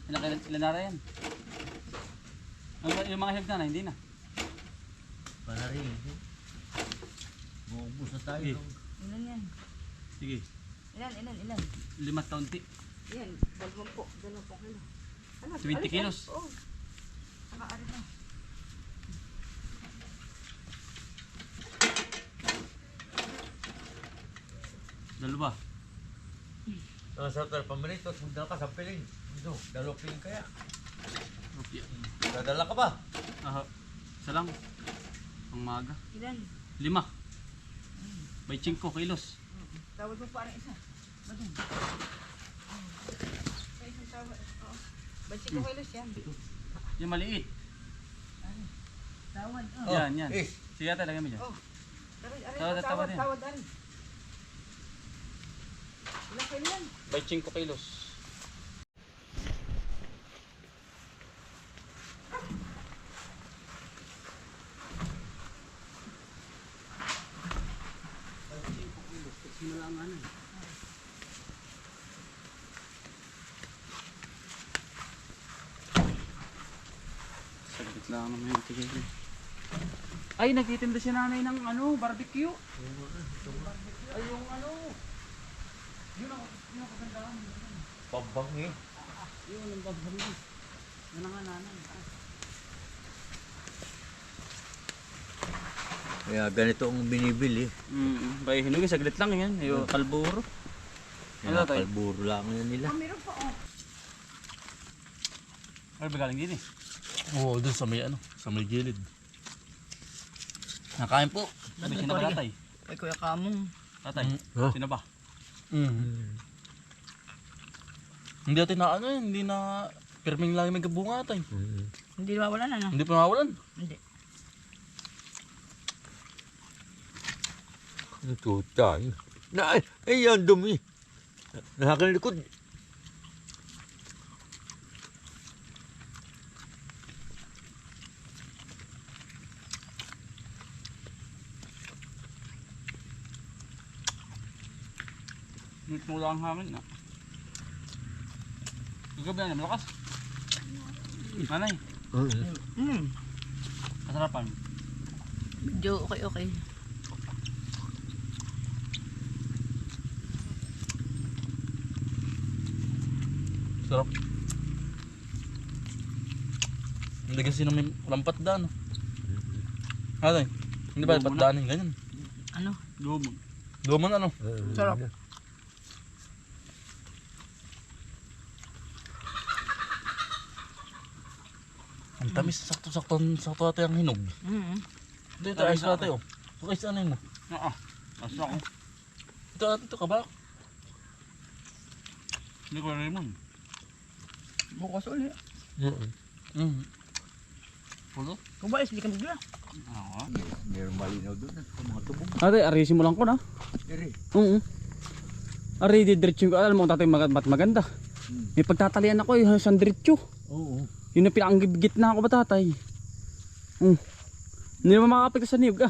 Ilan na yan? Yung mga hiyag na, hindi na. Para rin. Buubos na tayo. Sige. Ilan yan? Sige. Ilan? 5 taunti. Yan, 20 kilo. 20 kilos. Oo. Nakaari na. Dalawa. Sa pamarito, magdala ka sa piling. Ito, dalawang piling kaya. Rupya. Dadala ka ba? Aha. Isa lang. Pang maga. Ilan? 5. By 5 kilos. Tawad mo parang isa. Badun. Sa isang tawad. Oo. 20 kilos yan. Yung maliit. Tawad. Yan. Eh. Sige ate, lagyan mo dyan. Tawad. Tawad. Ilang kilo yan? By 5 kilos. Saglit lang naman yung tigil. Ay, nagtitinda si nanay ng barbecue. Ay, yung yun ang kagandahan. Pabang eh. Yun ang babang. Yun ang nanay. Kaya ganito ang binibili. Bay, hinugi, saglit lang yan. Yung kalburo. Ano tayo? Kalburo lang yan nila. Meron pa oh. Ano ba galing din eh? Oo, dun sa may gilid. Nakain po. Sabi sino ba tatay? Ay, Kuya Kamong. Tatay, sino ba? Hindi natin na hindi na perming lagi may kabunga tayo. Hindi mawalan ano? Hindi pa mawalan. Hindi. Ito tayo. Ay, yan dumi. Nakakalikod. Mula ang hangin na. Gabi na, malakas. Nanay, kasarapan. Medyo okay. Sarap. Hindi kasi na may lampat daan. Ano? Hindi ba Lumon patdaanin ganyan? Ano? Lumon. Duman ano? Sarap. Ang tamis, sakto ate ang hinog. Ito, ayos na ate oh. Ayos na mo. Asa ako. Ito ka ba? Hindi ko Raymond. Bukas ulit. Pulo? Kung ba, hindi ka magdala. Oo. Meron malinaw doon sa mga tubong. Ate, arisin mo lang ko na. Eri. Oo. Ari, didiretso ko. Alam mo, tatay maganda. May pagtatalian ako yung sandritso. Oo. Yun na pinakagibigit na ako ba tatay? Hindi naman makakapekto sa niyog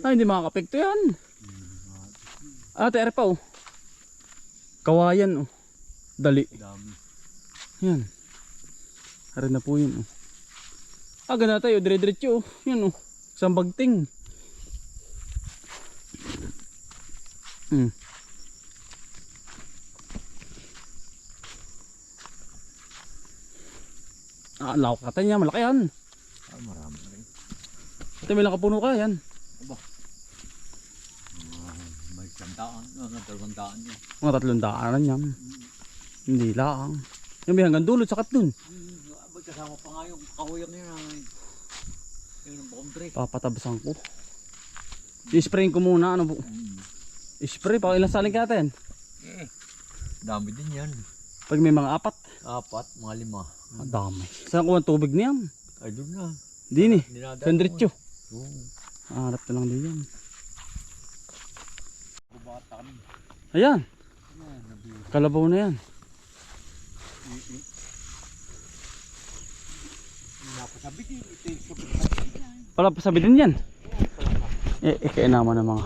Ay, hindi makakapekto yan. Ate, ere pa oh. Kawayan oh. Dali. Dami. Yan. Are na po yun oh. Ganda tayo, dire-diretso oh. Yan oh. Isang bagting. Lawak niya, malaki yan. Marami rin. Ito may lang kapuno ka yan. May sandaan. Mga 200 yan. Mga 300 yan. Hindi lang. Yung may hanggang dulo, sakat dun. Kasama pa nga yung kahuyang nila. Yung boundary. Papatabasan ko. I-sprayin ko muna. Ano po? I-spray pa. Ilang saling kaya yan? Dami din yan. Pag may mga 4. 4, mga 5. Dami. Saan ko ang tubig niyan? Ay, doon na. Dini. Dinadaan Sandritso. Oo. Harap na lang din yan. Ayan. Kalabaw na yan. Wala pa sabi din yan. Kaya naman ng mga.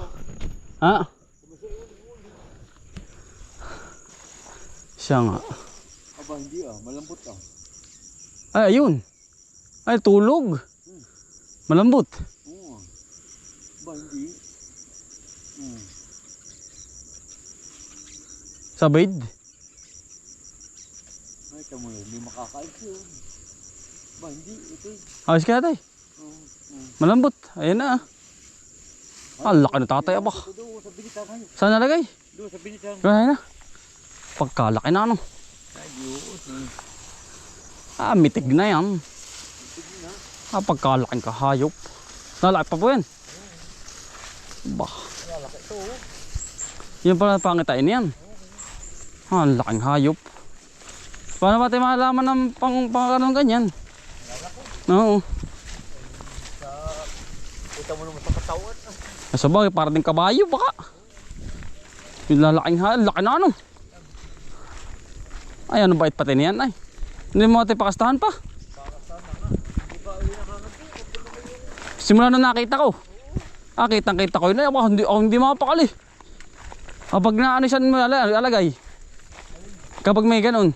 Siya nga. Ba, hindi malambot Ay, ayun. Ay, tulog. Malambot. Oo. Ba, hindi. Sabid. Ay, tamo yun, hindi makakain yun. Ba, hindi, ito. Ayos ka tay. Malambot. Ayan na. Laki na tatay ba? Ito doon, sa binitan kayo. Saan nalagay? Doon, sa binitan. Ayan na. Pagkalaki na ano. Ay, diyoot. Mitig na yan. Pagkalaking kahayop. Nalaki pa po yan. Bah. Yan pala pangitain yan. Ang laking hayop. Paano ba tayo malaman ng pang ganyan? Oo. Kita mo naman sa katawan. Nasa bagay, para din kabayo baka. Yung lalaking hayop, laki na ano. Ay, ano bait pati niyan ay. Hindi mo tayo pakastahan pa. Simula nung nakita ko. Kitang-kita ko yun. Hindi makapakali. Kapag naanisan mo alagay. Kapag may ganun.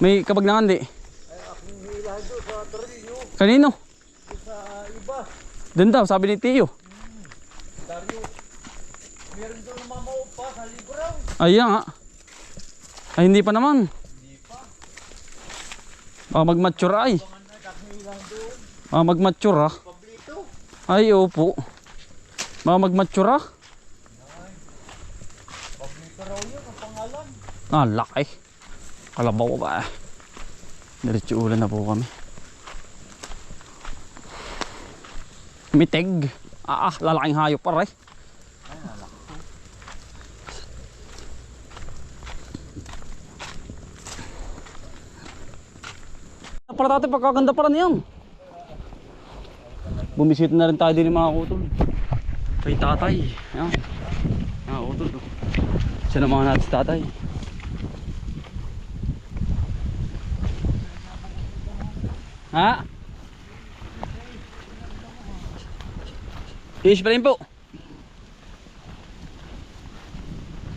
Kapag nangandi. Kanino? Sa iba. Doon daw, sabi ni Tiyo. Dario. Meron doon namamaw pa sa libraw. Ayan nga. Ay, hindi pa naman. Hindi pa. Mag-mature ay. Mag-mature Pablito. Ay, opo. Mag-mature Pablito raw yun ang pangalan. laki. Kalabaw ba eh. Diretso ulan na po kami. Mitig. Lalaking hayop pa rin. Para tayo pagkaganda pa rin yan. Bumisita na rin tayo din ng mga kutol. Kay tatay. Yan. Mga kutol. Siya naman natin si tatay. Ha? Iis pa rin po.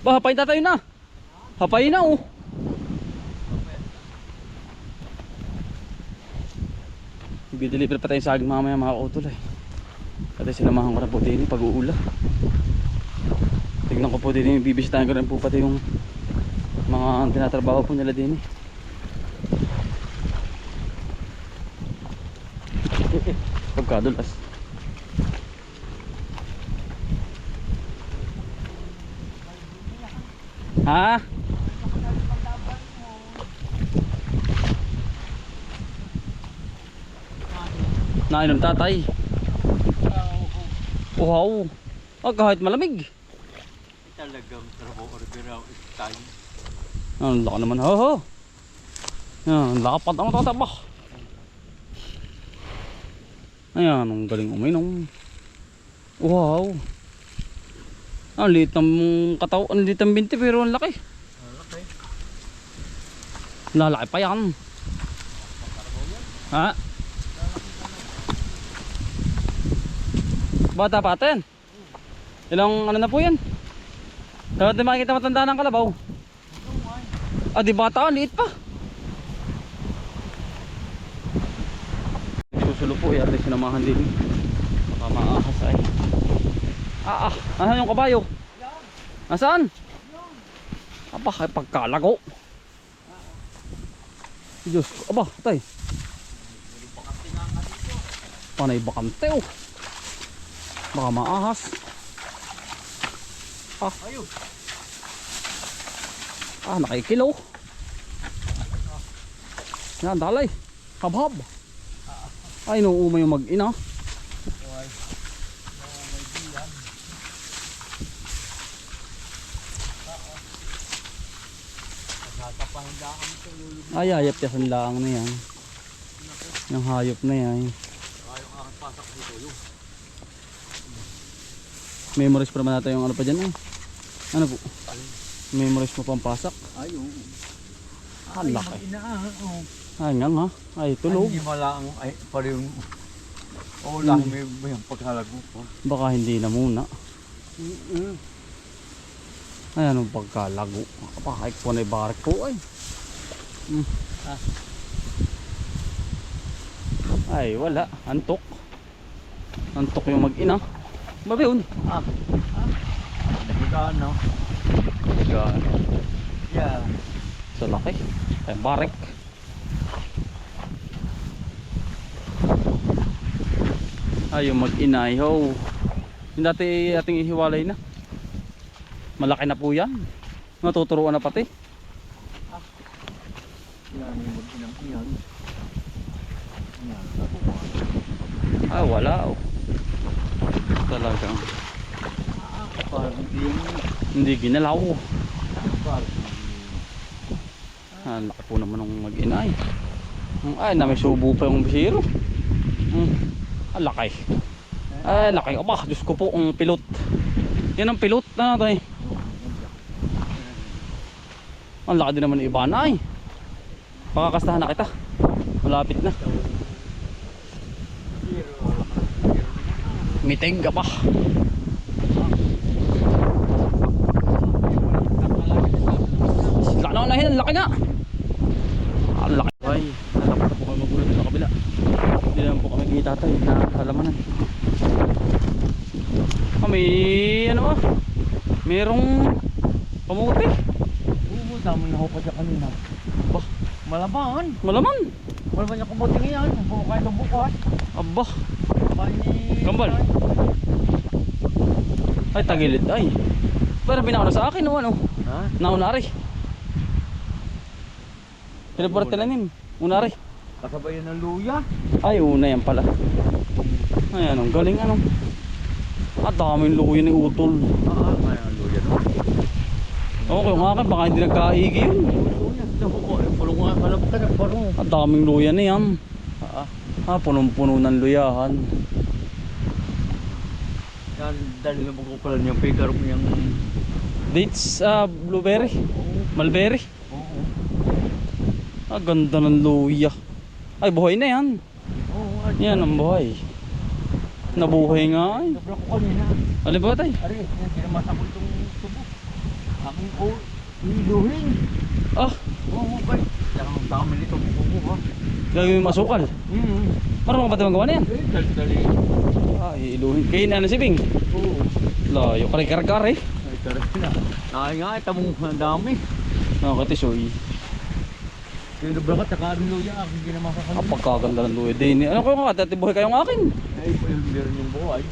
Hapayin tatay na. Hapayin na oh. Bideliver pa tayo sa saging mamaya mga kautol eh. Kasi sinamahan ko na po din pag-uula. Tignan ko po din, bibisitahin ko rin po pati yung mga tinatrabaho po nila din eh. Pagkadulas. Ha? Nainom tatay. Wow. Kahit malamig. Talagang trabaho ko rin tayo. Ang laka naman ho. Yan, lapat ang tatabak. Ayan, ang galing uminom. Wow. Ang liit ng kataw, ang liit ng binti pero ang laki. Laki. Lalaki pa yan. Ha? Bata pa atin. Ilang ano na po yan? Dapat din makikita matanda ng kalabaw. Di bata, liit pa. Susulo po, at least sinamahan din. Baka maahas ay. Nasaan yung kabayo? Nasaan? Aba, ay pagkalago. Diyos ko, aba, tay. Panay bakante oh. Baka maahas. Ayun. Nakikilaw. Yan, dalay. Habhab. Ay, nuuma yung mag-ina. Ay, ayap yasan lang na yan. Yung hayop na yan. Memories pa naman natin yung ano pa dyan eh. Ano po? Memories mo pang pasak. Ayun. Laki. Oo. Ay nga nga. Ay tulog. Hindi malang ay parang lang may pagkalago po. Baka hindi na muna. Ay anong pagkalago. Kapakay ko na ibarik po ay. Ay, wala. Antok. Antok yung mag-ina. Babi yun. Nagigaan, no? Nagaan. Yeah. Sa laki. Ay, barek. Ay, yung mag-inay. Ho. Yung dati ating ihiwalay na. Malaki na po yan. Natuturuan na pati. Yan yung mag-inang iyan. Yan, Ah, wala. Oh. Talagang parang hindi ginalaw. parang Ah, laki po naman ng mag-inay. Ay, na may subo pa yung bisiro. Ang laki. Ay, laki. Aba, Diyos ko po, ang pilot. Yan ang pilot na natin. Ang laki din naman ng iba na ay. Pakakastahan na kita. Malapit na. Miting ka pa. Laki na unahin, ang laki nga. Ang laki. Ay, nalapit na po kami magulat sa kabila. Hindi naman po kami kita tayo na halamanan. May ano ah. Merong kamuti. Oo, dami na ako pa dyan kanina. Bah, Malaman. malaman. Malaman niya kumuti ngayon. Bukay ng bukas. Aba, Bani. Kambal. Ay, tagilid ay. Pero binakaw na sa akin o ano. Ha? Naunari. Pinaparte na nin. Unari. Kasabay yun ng luya. Ay, una yan pala. Ay, anong galing ano. At daming luya ni Utol. May ang luya no. Okay, yung akin baka hindi nagkaigi yun. Luya. Pulong nga pala ka na parang. At daming luya na yan. Punong-puno ng luyahan. Yan, dahil na ko pala niyang pigar mo yung. Dates, blueberry. Mulberry. Oo. Ganda ng luya. Ay, buhay na yan. Oo. Yan ang buhay. Nabuhay nga ay. Sobra ko kanina. Alin ba tayo? Ari, ginamasa ko itong tubo. Aking ko, niluhin. Ah, Oo, kay. Yung dami nito buko ha. gagawin yung masukal. Marunong ba tayo magawa na yan? Dali. Ay, iluhin. Kayo na si Bing. Oo. Layo, kare-kar eh. Ay, tara na. Ay nga, tamong ang dami. Nakakatisoy. Yung dobra ka, taka ang luya. Aking ginamasa kanina. Pagkaganda ng luya din. Ano ko nga, dati buhay kayong akin. Ay, meron yung buhay.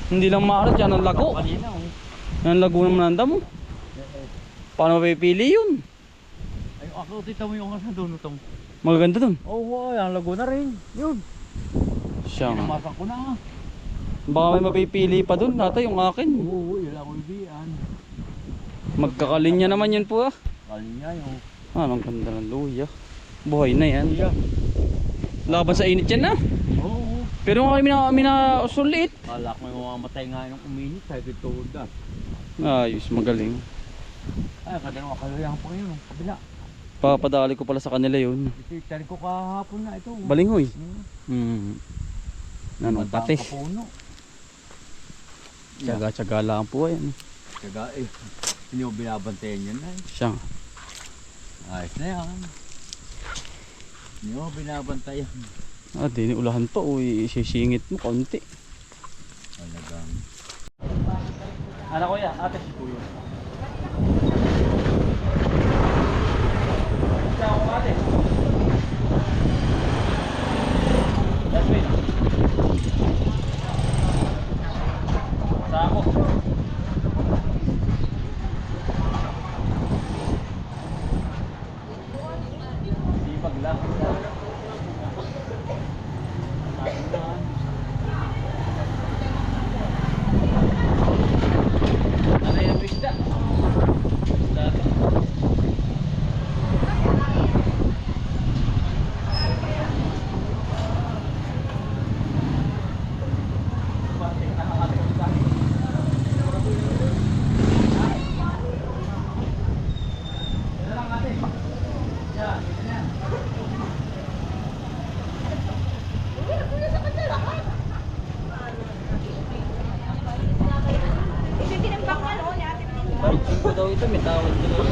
Hindi lang maarat yan ang lago. Kanina, oh. Yan ang lago ng mananda mo. Paano mapipili yun? Ay, ako, tita mo yung kasa doon. Magaganda dun. Oo, ang lago na rin. Yun. Siya nga. Ginamasa ko na. Baka may mapipili pa dun. Dati yung akin. Oo, yun ako ibian. Magkakalinya naman yun po ah. Kalinya yung. Anong ganda ng luya. Buhay na yan. Luya. Laban sa init yan na. Oo. Pero kami minasulit. Kala ko may mamamatay nga nung uminit. Sabi ito gas. Ayos, magaling. Ay, kadalawa kaluyahan pa ngayon. Kabila. Papadali ko pala sa kanila yun. Ititari ko kahapon na ito. Balinghoy. Hmm. Ano, pati. Kapuno. Tsaga-tsaga lang po yan. Tsaga eh. Hindi mo binabantayan yun ay. Siya. Ayos na yan. Hindi mo binabantayan. Di ulahan pa. Uy, isisingit mo konti. Talagang. Ano kuya? Ate si kuya. Ciao ate. Jasmine. Sako. Sipag lang. Ano yung isda? Dati. Balik ko daw ito, may tawad ko daw.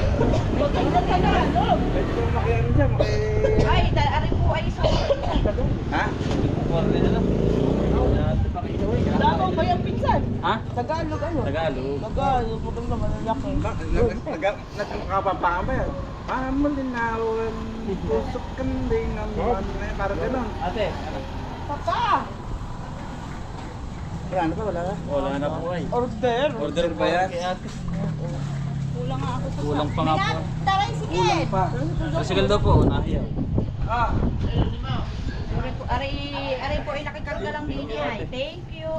kayo ang pinsan. Ha? Tagalog ano? Tagalog. Tagalog, maganda malalaki. Nagkakapapaan ba yan? Pamulin na usok kanding ng buwan na yun, parang gano'n. Ate. Papa! Wala na ba? Wala na? Wala na po ay. Order! Order ba yan? Kulang nga ako sa Kulang pa nga po. Taray, sige! Masigal daw po, unahiya. Aray po ay nakikarga lang din ay. Thank you.